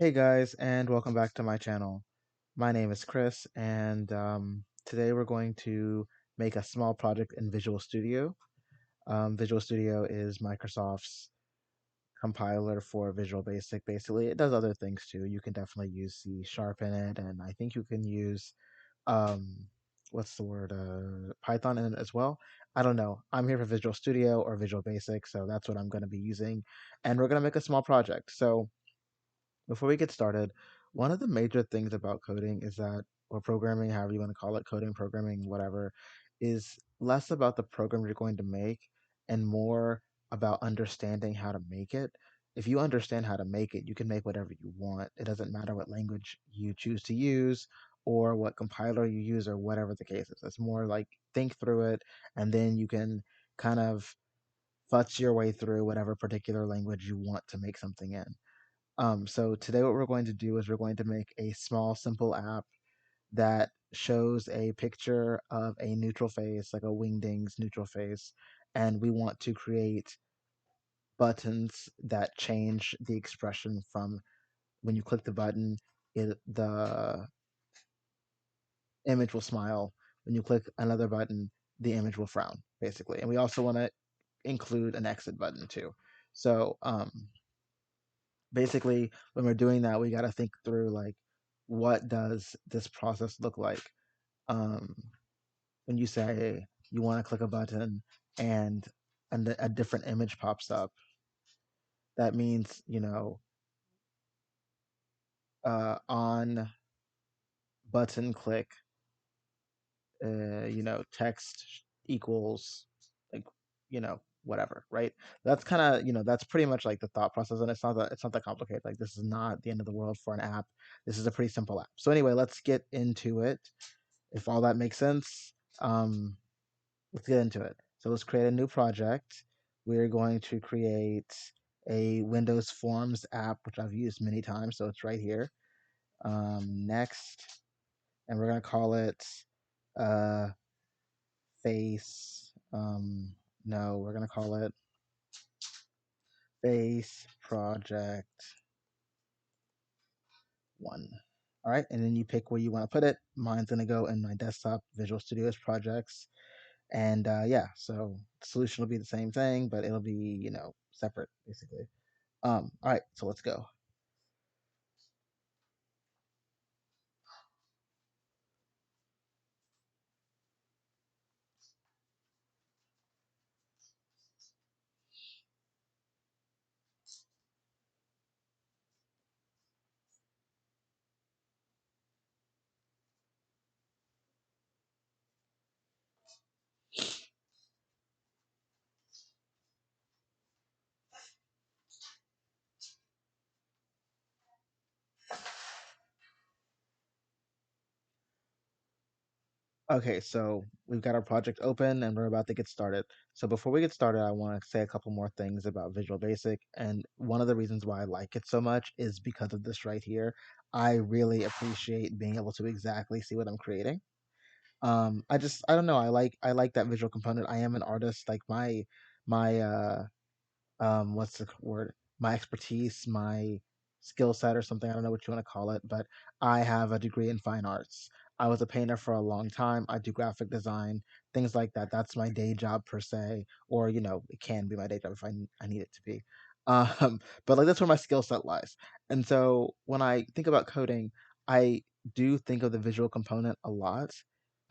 Hey guys, and welcome back to my channel. My name is Chris, and today we're going to make a small project in Visual Studio. Visual Studio is Microsoft's compiler for Visual Basic. Basically, it does other things too. You can definitely use C Sharp in it, and I think you can use um, what's the word, Python in it as well. I don't know. I'm here for Visual Studio or Visual Basic, so that's what I'm going to be using, and we're going to make a small project. So before we get started, one of the major things about coding is that, or programming, however you want to call it, coding, programming, whatever, is less about the program you're going to make and more about understanding how to make it. If you understand how to make it, you can make whatever you want. It doesn't matter what language you choose to use or what compiler you use or whatever the case is. It's more like think through it and then you can kind of futz your way through whatever particular language you want to make something in. So today what we're going to do is we're going to make a small, simple app that shows a picture of a neutral face, like a Wingdings neutral face, and we want to create buttons that change the expression from when you click the button, the image will smile. When you click another button, the image will frown, basically. And we also want to include an exit button too. So basically when we're doing that we got to think through like what does this process look like um, when you say you want to click a button and a different image pops up. That means on button click, text equals like whatever, right? That's kind of that's pretty much like the thought process, and it's not that complicated. Like this is not the end of the world for an app. This is a pretty simple app. So anyway, let's get into it. If all that makes sense, um, let's get into it. So let's create a new project. We're going to create a Windows Forms app, which I've used many times, so it's right here. Next, and we're going to call it uh, face. No, we're going to call it face project one. All right, and then you pick where you want to put it. Mine's going to go in my desktop Visual Studios projects. And yeah, so the solution will be the same thing, but it'll be, separate basically. All right, so let's go. Okay, so we've got our project open and we're about to get started. So before we get started, I want to say a couple more things about Visual Basic. And one of the reasons why I like it so much is because of this right here. I really appreciate being able to exactly see what I'm creating. I don't know, I like that visual component. I am an artist. Like my what's the word, my expertise, my skill set or something, I don't know what you want to call it, but I have a degree in fine arts. I was a painter for a long time. I do graphic design, things like that. That's my day job per se, or it can be my day job if I need it to be. But like that's where my skill set lies. And so when I think about coding, I do think of the visual component a lot.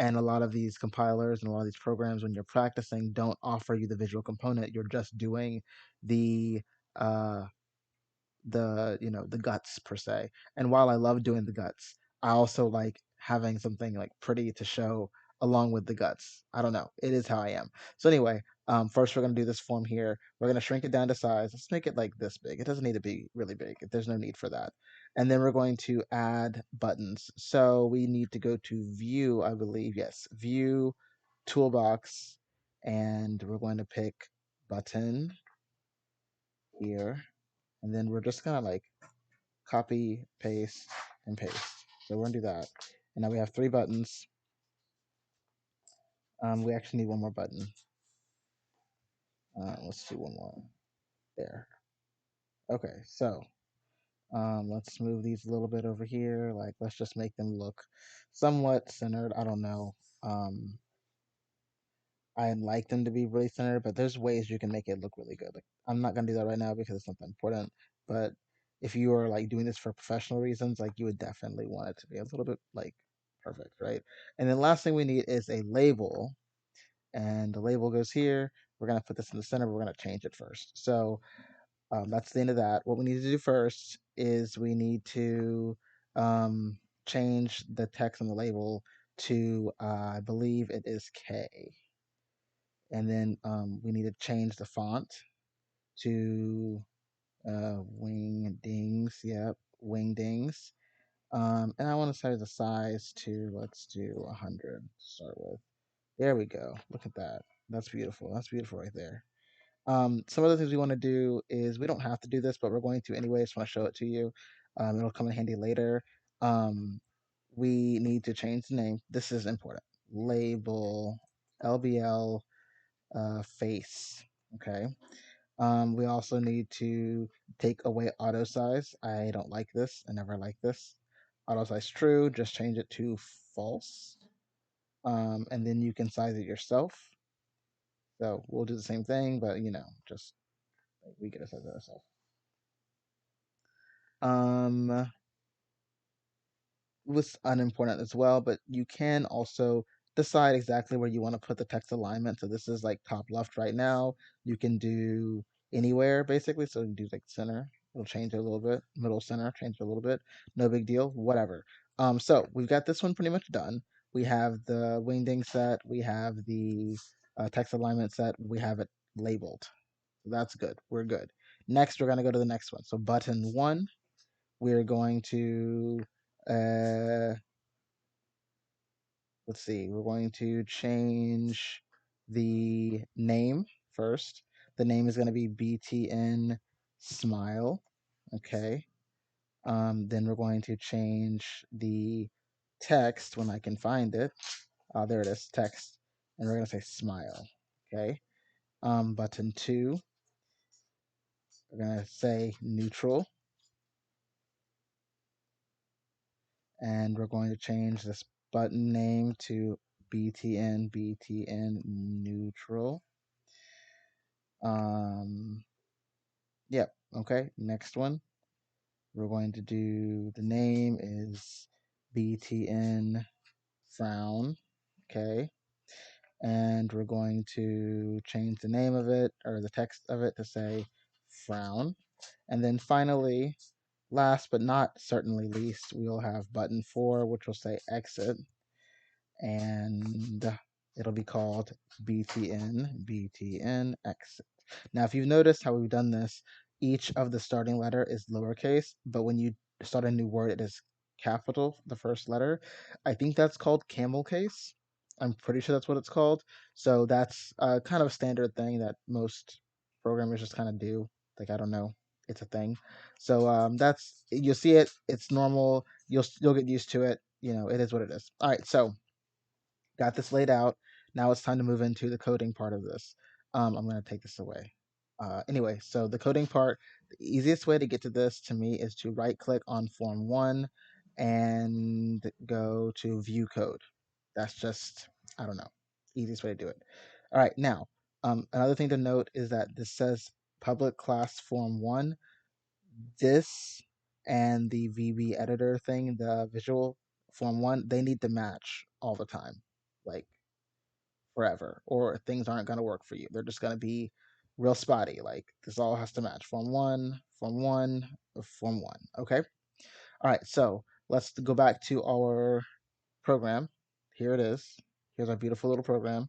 And a lot of these compilers and a lot of these programs, when you're practicing, don't offer you the visual component. You're just doing the uh the guts per se. And while I love doing the guts, I also like having something like pretty to show along with the guts. I don't know, it is how I am. So anyway, first we're going to do this form here. We're going to shrink it down to size. Let's make it like this big. It doesn't need to be really big. There's no need for that. And then we're going to add buttons. So we need to go to view, I believe. Yes, view, toolbox, and we're going to pick button here, and then we're just gonna like copy, paste, and paste. So we're gonna do that. And now we have three buttons. We actually need one more button. Let's do one more. There. Okay, so Let's move these a little bit over here. Like, let's just make them look somewhat centered. I don't know. Um, I like them to be really centered, but there's ways you can make it look really good. Like, I'm not gonna do that right now because it's not that important. But if you are like doing this for professional reasons, like you would definitely want it to be a little bit like perfect, right? And then last thing we need is a label, and the label goes here. We're gonna put this in the center. But we're gonna change it first. So that's the end of that. What we need to do first is we need to um, change the text on the label to I believe it is K, and then we need to change the font to Wingdings. Yep, Wingdings. And I want to set the size to, let's do 100 to start with. There we go. Look at that. That's beautiful. That's beautiful right there. Some other things we want to do is we don't have to do this, but we're going to anyway. Just want to show it to you. It'll come in handy later. Um, we need to change the name. This is important. Label LBL face. Okay. We also need to take away auto size. I don't like this. I never like this. Auto size true. Just change it to false. And then you can size it yourself. So we'll do the same thing, but just like we get to size it ourselves. Um, was unimportant as well, but you can also decide exactly where you want to put the text alignment. So this is like top left right now. You can do anywhere basically. So you can do like center. It'll change it a little bit. Middle center, change it a little bit. No big deal. Whatever. So we've got this one pretty much done. We have the wingding set. We have the text alignment set. We have it labeled. So that's good. We're good. Next, we're gonna go to the next one. So button one, we're going to uh, let's see, we're going to change the name first. The name is going to be BTN Smile. Okay. Then we're going to change the text when I can find it. There it is, text. And we're going to say smile. Okay. Button two, we're going to say neutral. And we're going to change this button name to BTN neutral. Um, yep. Okay. Next one. We're going to do the name is BTN frown. Okay. And we're going to change the name of it or the text of it to say frown. And then finally, last but not certainly least, we'll have button four, which will say exit. And it'll be called BTN exit. Now, if you've noticed how we've done this, each of the starting letter is lowercase, but when you start a new word, it is capital, the first letter. I think that's called camel case. I'm pretty sure that's what it's called. So that's kind of a standard thing that most programmers just kind of do. Like, I don't know, it's a thing. So that's you'll see it. It's normal. You'll get used to it. It is what it is. All right, so got this laid out. Now it's time to move into the coding part of this. I'm going to take this away. Anyway, so the coding part, the easiest way to get to this to me is to right click on form one and go to view code. That's just, I don't know, easiest way to do it. All right, now, another thing to note is that this says public class form one. This and the VB editor thing, the visual form one, they need to match all the time. Like forever, or things aren't going to work for you. They're just going to be real spotty. Like this all has to match form one, form one, form one. Okay. All right. So let's go back to our program. Here it is. Here's our beautiful little program.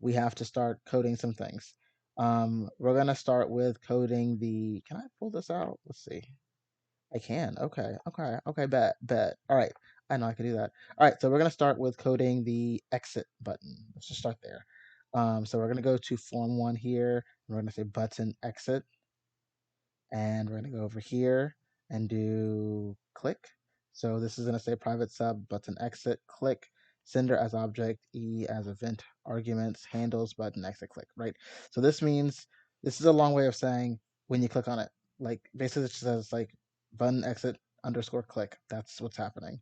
We have to start coding some things. We're going to start with coding the. Can I pull this out? Let's see. I can. Okay. Okay. Okay. Bet. All right. I know I can do that. All right. So we're going to start with coding the exit button. Let's just start there. So we're going to go to form one here. We're going to say button exit. And we're going to go over here and do click. So this is going to say private sub button exit click, sender as object, E as event arguments, handles button exit click, right? So this means this is a long way of saying when you click on it. Like basically it just says like button exit underscore click. That's what's happening.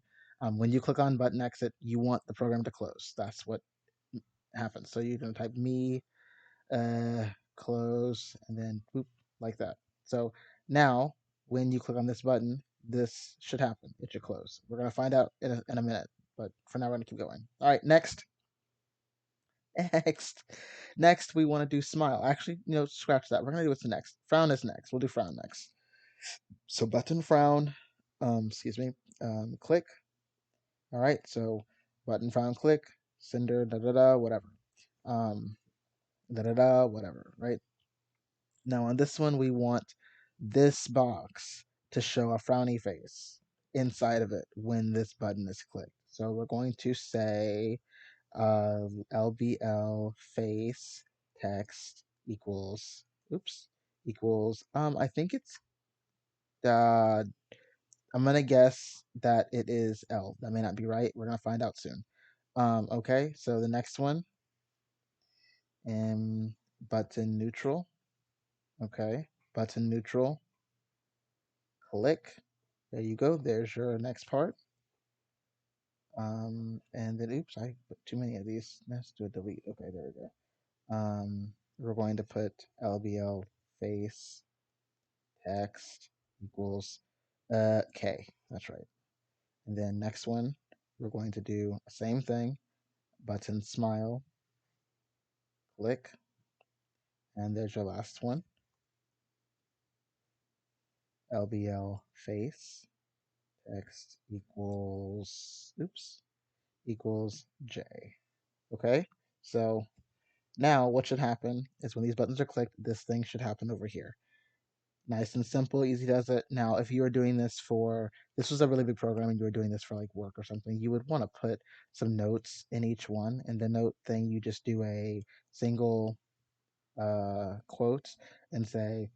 When you click on button exit, you want the program to close. That's what happens. So you're going to type me uh, close, and then boop, like that. So now, when you click on this button, this should happen. It should close. We're going to find out in a minute, but for now, we're going to keep going. All right, next. Next. Next, we want to do smile. Actually, scratch that. We're going to do what's next. Frown is next. We'll do frown next. So button frown, excuse me, click. All right, so button frown click, sender, da da da, whatever. Um, da da da, whatever, right? Now on this one, we want this box to show a frowny face inside of it when this button is clicked. So we're going to say LBL face text equals, oops, equals, I think it's, uh, I'm gonna guess that it is L. That may not be right. We're gonna find out soon. Okay, so the next one, um, button neutral. Okay, button neutral. Click. There you go. There's your next part. And then, oops, I put too many of these. Let's do a delete. Okay, there we go. We're going to put LBL face text equals K. That's right. And then next one, we're going to do the same thing. Button smile, click, and there's your last one. LBL face text equals, oops, equals J. Okay, so now what should happen is when these buttons are clicked, this thing should happen over here. Nice and simple, easy does it. Now, if you were doing this for, this was a really big program and you were doing this for like work or something, you would want to put some notes in each one. And the note thing, you just do a single quote and say,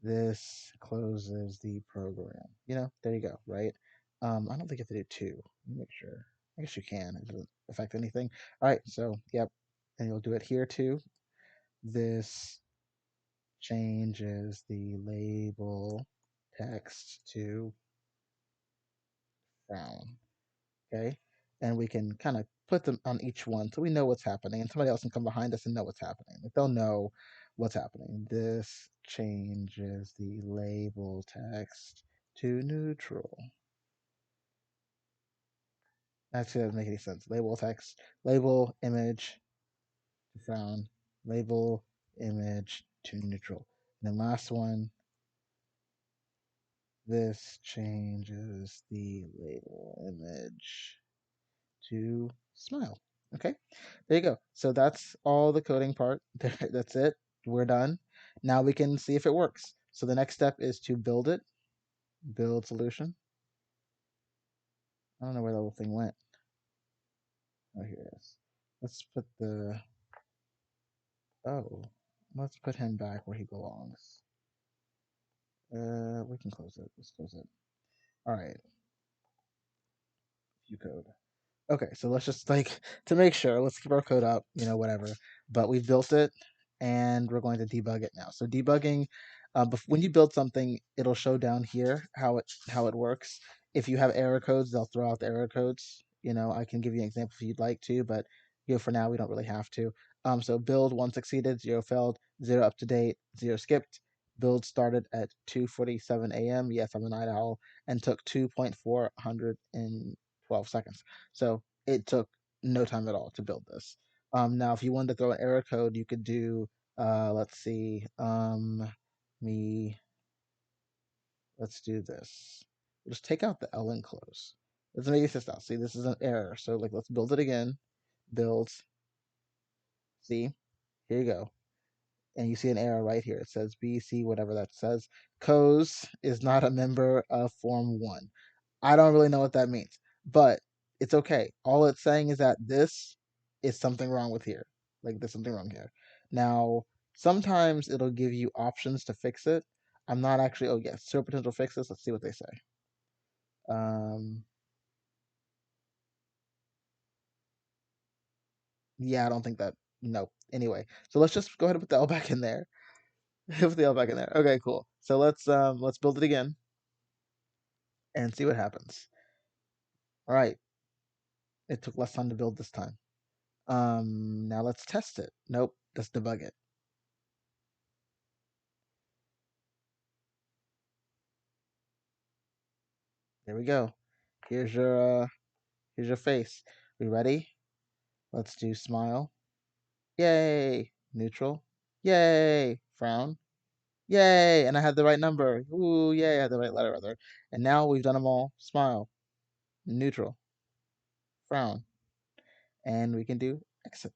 this closes the program. There you go, right? I don't think you have to do two. Let me make sure. I guess you can. It doesn't affect anything. All right, so yep. And you'll do it here too. This changes the label text to frown. Okay. And we can kind of put them on each one so we know what's happening, and somebody else can come behind us and know what's happening. Like they'll know what's happening. This changes the label text to neutral. Actually, that doesn't make any sense. Label text, label image to frown, label image to neutral. And then last one, this changes the label image to smile. Okay, there you go. So that's all the coding part. That's it. We're done. Now we can see if it works. So the next step is to build it. Build solution. I don't know where the little thing went. Oh, here it is. Let's put the, oh, let's put him back where he belongs. We can close it. Let's close it. All right. View code. Okay, so let's just like to make sure, let's keep our code up, whatever. But we've built it and we're going to debug it now. So debugging, when you build something, it'll show down here how it works. If you have error codes, they'll throw out the error codes. I can give you an example if you'd like to, but for now we don't really have to. So build 1 succeeded, 0 failed, 0 up to date, 0 skipped. Build started at 2:47 a.m. Yes, I'm a night owl, and took 2.412 seconds. So it took no time at all to build this. Now, if you wanted to throw an error code, you could do, let's see, me, let's do this. We'll just take out the L and close. Let's make this out. See, this is an error. So, like, let's build it again. Build. See, here you go. And you see an error right here. It says BC, whatever that says. COS is not a member of Form 1. I don't really know what that means, but it's okay. All it's saying is that this is something wrong with here. Like there's something wrong here. Now, sometimes it'll give you options to fix it. I'm not actually, oh yes, zero potential fixes. Let's see what they say. Um, yeah, I don't think that, no. Anyway, so let's just go ahead and put the L back in there. Put the L back in there. Okay, cool. So let's build it again. and see what happens. All right, it took less time to build this time. Now let's test it. Nope, let's debug it. There we go. Here's your here's your face. We ready? Let's do smile. Yay! Neutral. Yay! Frown. Yay! And I had the right number. Ooh, yay! I had the right letter rather. And now we've done them all. Smile. Neutral. Frown. And we can do exit.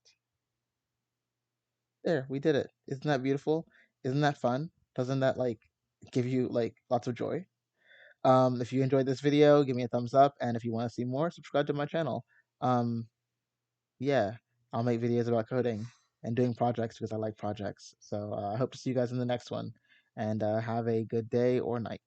There, we did it. Isn't that beautiful? Isn't that fun? Doesn't that like give you like lots of joy? If you enjoyed this video, give me a thumbs up, and if you want to see more, subscribe to my channel. Um, yeah, I'll make videos about coding and doing projects because I like projects. So I hope to see you guys in the next one, and have a good day or night.